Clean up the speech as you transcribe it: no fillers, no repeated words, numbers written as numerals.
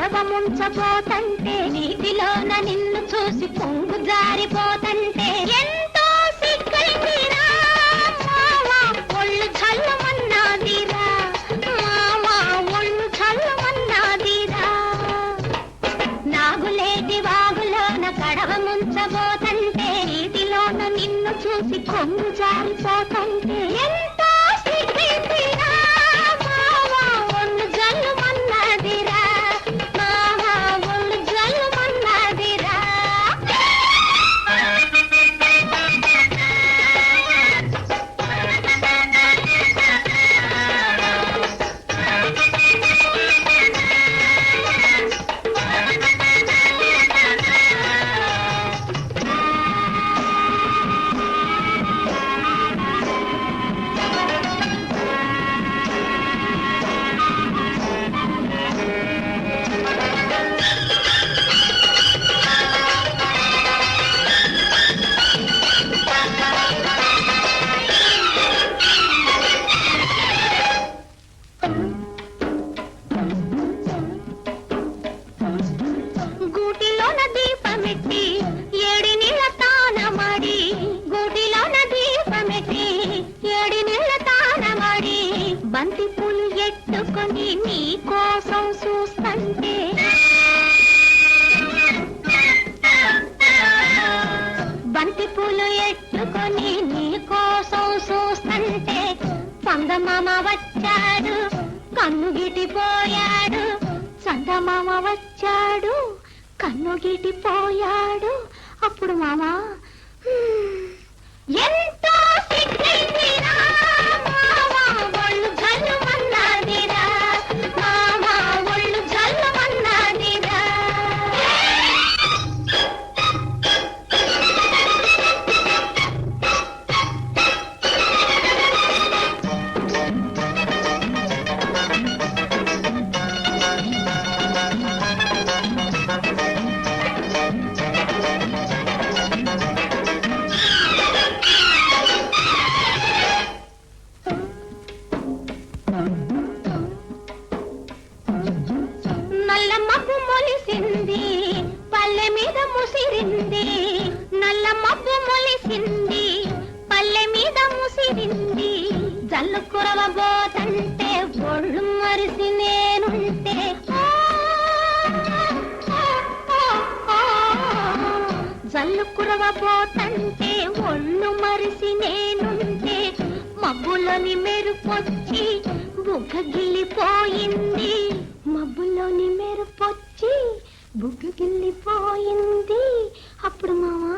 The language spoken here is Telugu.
కడవ ముంచబోతంటే నీటిలోన నిన్ను చూసి పొంగు జారిపోతంటే ఎంతో సిగ్గైందిరా మావా ఒళ్ళు చల్లమన్నాదిరా మావా ఒళ్ళు చల్లమన్నాదిరా నాగులేటి వాగులోన కడవ ముంచబోతంటే నీటిలోన నిన్ను చూసి పొంగు జారిపోతంటే ఎంతో సిగ్గైందిరా మావా ఒళ్ళు జల్లుమన్నాదిరా మావా ఒళ్ళు జల్లుమన్నాదిరా గూటిలోన దీపమెట్టి ఏడి నీళ్ళ తానమాడి గూటిలోన దీపమెట్టి ఏడి నీళ్ళ తానమాడి బంతి పూలు ఎట్టుకొని నీ కోసం చూస్తంటే బంతి పూలు ఎట్టుకొని నీ కోసం చూస్తంటే చందమామ వచ్చాడు కన్ను గిటిపోయాడు చందమామ వచ్చాడు కన్ను గిటిపోయాడు అప్పుడు మామా ఎంతో సిగ్గైందిరా మావా ఒళ్ళు జల్లుమన్నాదిరా మావా ఒళ్ళు జల్లుమన్నాదిరా నల్ల మబ్బు మొలిసింది పల్లె మీద ముసిరింది నల్ల మబ్బు మొలిసింది పల్లె మీద ముసిరింది జల్లు కురవబోతంటే ఒళ్ళు మరిసి నేనుంటే జల్లు కురవబోతంటే ఒళ్ళు మరిసి నేనుంటే మబ్బులోని మెరుపొచ్చి బుగ్గగిల్లిపోయింది మబ్బులోని మెరుపొచ్చి బుగ్గగిల్లిపోయింది అప్పుడు మావా